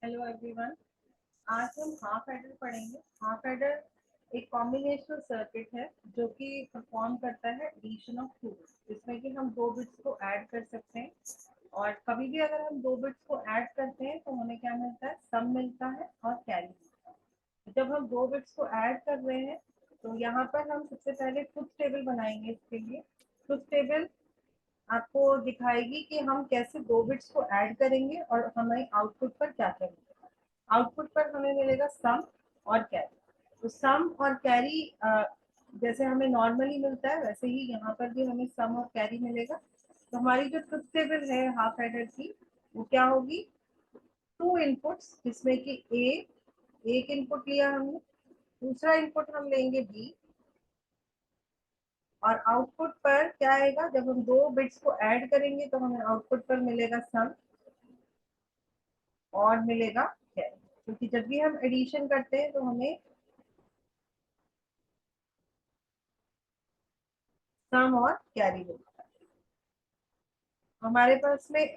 Hello everyone. आज हम half adder पढ़ेंगे। हाफ एडर एक कॉम्बिनेशनल सर्किट है जो कि परफॉर्म करता है एडिशन ऑफ टू बिट्स, जिसमें कि हम दो बिट्स को ऐड कर सकते हैं। और कभी भी अगर हम दो बिट्स को ऐड करते हैं तो हमें क्या मिलता है, सम मिलता है और कैरी मिलता है। जब हम दो बिट्स को ऐड कर रहे हैं तो यहाँ पर हम सबसे पहले ट्रुथ टेबल बनाएंगे। इसके लिए ट्रुथ टेबल आपको दिखाएगी कि हम कैसे दो बिट्स को ऐड करेंगे और हमें आउटपुट पर क्या क्या मिलेगा। आउटपुट पर हमें मिलेगा सम और कैरी। तो सम और कैरी जैसे हमें नॉर्मली मिलता है वैसे ही यहाँ पर भी हमें सम और कैरी मिलेगा। तो हमारी जो ट्रुथ टेबल है हाफ एडर की, वो क्या होगी, टू इनपुट्स, जिसमें कि ए एक इनपुट लिया हमने, दूसरा इनपुट हम लेंगे बी, और आउटपुट पर क्या आएगा, जब हम दो बिट्स को ऐड करेंगे तो हमें आउटपुट पर मिलेगा सम और मिलेगा कैरी, क्योंकि जब भी हम एडिशन करते हैं तो हमें सम और कैरी मिलता है। हमारे पास में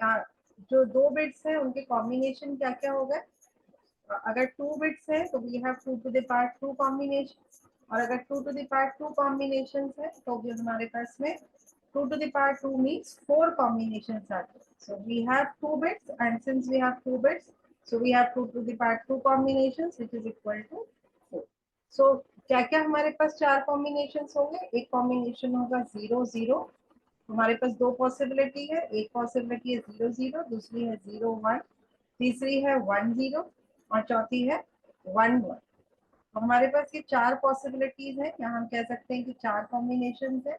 जो दो बिट्स हैं उनके कॉम्बिनेशन क्या क्या होगा। अगर टू बिट्स है तो we have two to the power two combination, और अगर two to the power two combination है तो भी हमारे पास में two to the power two means four combination आते हैं। So we have two bits and since we have two bits, so we have 2 to the power 2 combinations which is equal to 4. so क्या क्या हमारे पास चार combinations होंगे। एक combination होगा 0 0, हमारे पास दो पॉसिबिलिटी है, एक पॉसिबिलिटी है 0 0, दूसरी है 0 1, तीसरी है 1 0 और चौथी है 1 1। हमारे पास ये चार पॉसिबिलिटीज है, या हम कह सकते हैं कि चार कॉम्बिनेशन है।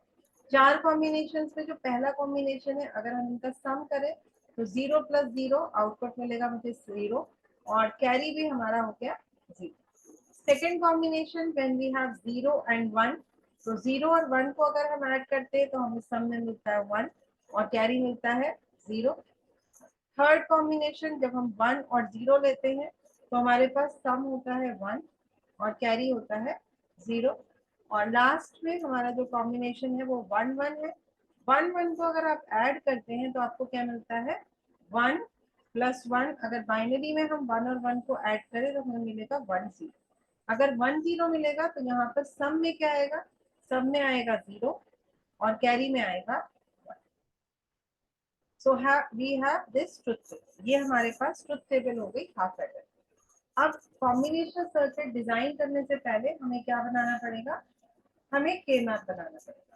चार कॉम्बिनेशन में जो पहला कॉम्बिनेशन है, अगर हम इनका सम करें तो 0 प्लस 0 आउटपुट मिलेगा मुझे 0, और कैरी भी हमारा हो गया 0। Second combination when we have 0 and 1, तो 0 और 1 को अगर हम ऐड करते हैं तो हमें सम में मिलता है 1 और कैरी मिलता है 0। थर्ड कॉम्बिनेशन जब हम 1 और 0 लेते हैं तो हमारे पास सम होता है 1 और कैरी होता है 0। और लास्ट में हमारा जो कॉम्बिनेशन है वो 1 1 है। 1 1 को अगर आप ऐड करते हैं तो आपको क्या मिलता है, 1 प्लस 1। अगर बाइनरी में हम 1 और 1 को ऐड करें तो हमें मिलेगा 1 0। अगर 1 0 मिलेगा तो यहाँ पर सम में क्या आएगा, सम में आएगा 0 और कैरी में आएगा 1। So we have this truth table. ये हमारे पास ट्रुथ टेबल हो गई हाफ एडर। अब कॉम्बिनेशनल सर्किट डिजाइन करने से पहले हमें क्या बनाना पड़ेगा, हमें के मैप बनाना पड़ेगा।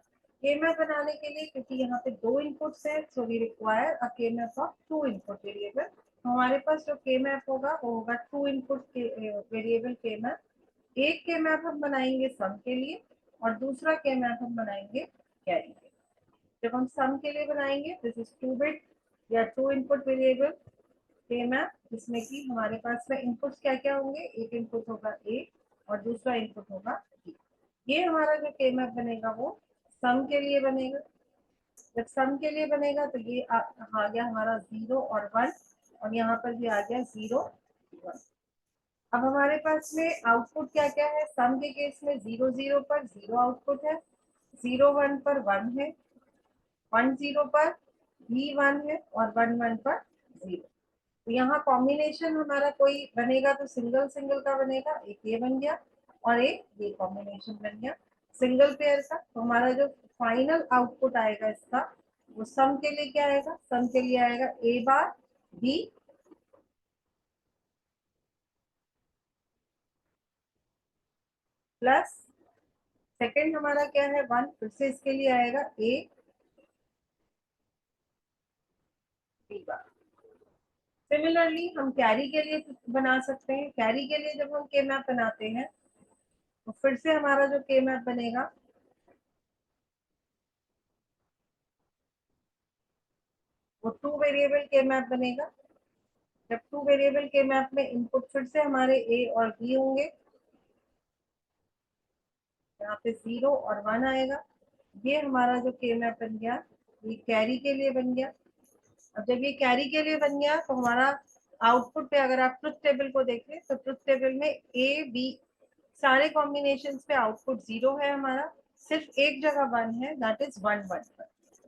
के मैप बनाने के लिए, क्योंकि यहाँ पे दो इनपुट्स है, so we require a K map of two input variable. तो हमारे पास जो के मैप होगा वो होगा two input variable K map. एक के मैप हम बनाएंगे सम के लिए और दूसरा के मैप हम बनाएंगे कैरी के लिए। जब हम सम के लिए बनाएंगे, दिस इज टू बिट या to input variable K map, जिसमें कि हमारे पास में इनपुट्स क्या क्या होंगे, एक इनपुट होगा ए और दूसरा इनपुट होगा बी। ये हमारा जो के मैप बनेगा वो सम के लिए बनेगा। जब सम के लिए बनेगा तो ये आ गया हमारा 0 और 1, और यहाँ पर भी आ गया 0 1। अब हमारे पास में आउटपुट क्या क्या है, सम के केस में 0 0 पर 0 आउटपुट है, 0 1 पर 1 है, 1 0 पर भी 1 है और 1 1 पर 0। तो यहाँ कॉम्बिनेशन हमारा कोई बनेगा तो सिंगल सिंगल का बनेगा, एक ये बन गया और एक ये कॉम्बिनेशन बन गया सिंगल पेयर का। तो हमारा जो फाइनल आउटपुट आएगा इसका, वो सम के लिए क्या आएगा, सम के लिए आएगा ए बार बी प्लस सेकेंड हमारा क्या है 1, फिर से इसके लिए आएगा ए बी बार। सिमिलरली हम कैरी के लिए बना सकते हैं। कैरी के लिए जब हम के मैप बनाते हैं तो फिर से हमारा जो के मैप बनेगा वो टू वेरिएबल के मैप बनेगा। जब टू वेरिएबल के मैप में इनपुट फिर से हमारे ए और बी होंगे, यहाँ पे 0 और 1 आएगा। ये हमारा जो के मैप बन गया ये कैरी के लिए बन गया। अब जब ये कैरी के लिए बन गया तो हमारा आउटपुट पे अगर आप ट्रुथ टेबल को देखें तो ट्रुथ टेबल में ए बी सारे कॉम्बिनेशन पे आउटपुट 0 है हमारा, सिर्फ एक जगह 1 है, दैट इज 1 1 पर।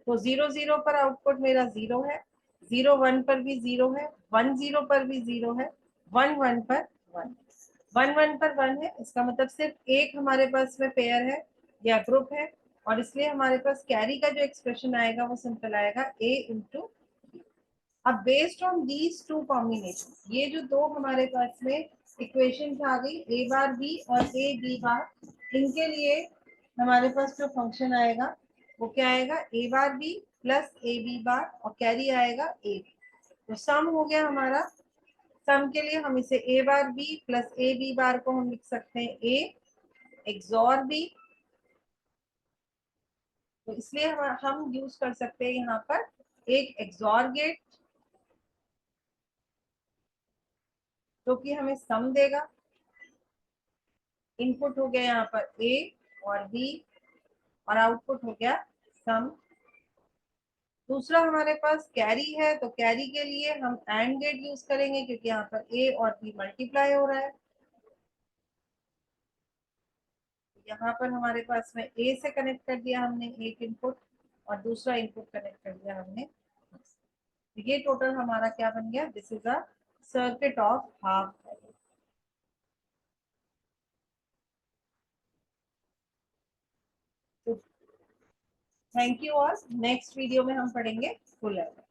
तो 0 0 पर आउटपुट मेरा 0 है, 0 1 पर भी 0 है, 1 0 पर भी 0 है, 1 1 पर 1, 1 1 पर 1 है, इसका मतलब सिर्फ एक हमारे पास में पेयर है या ग्रुप है, और इसलिए हमारे पास कैरी का जो एक्सप्रेशन आएगा वो सिंपल आएगा a इंटू। अब based on these two combination, ये जो दो हमारे पास में इक्वेशन आ गई a बार b और a b बार, इनके लिए हमारे पास जो फंक्शन आएगा वो क्या आएगा, a bar b plus a b बार, और कैरी आएगा a। तो सम हो गया हमारा। सम के लिए हम इसे a bar b plus a b बार को हम लिख सकते हैं a एक्सॉर b। तो इसलिए हम यूज कर सकते हैं यहाँ पर एक एक्सॉर गेट, जो कि हमें सम देगा। इनपुट हो गया यहाँ पर a और b, और आउटपुट हो गया सम। दूसरा हमारे पास कैरी है, तो कैरी के लिए हम एंड गेट यूज करेंगे, क्योंकि यहाँ पर a और b मल्टीप्लाई हो रहा है। यहाँ पर हमारे पास में a से कनेक्ट कर दिया हमने एक इनपुट, और दूसरा इनपुट कनेक्ट कर दिया हमने। ये टोटल हमारा क्या बन गया, this is a circuit of half. Thank you all. Next video में हम पढ़ेंगे फुल एरे।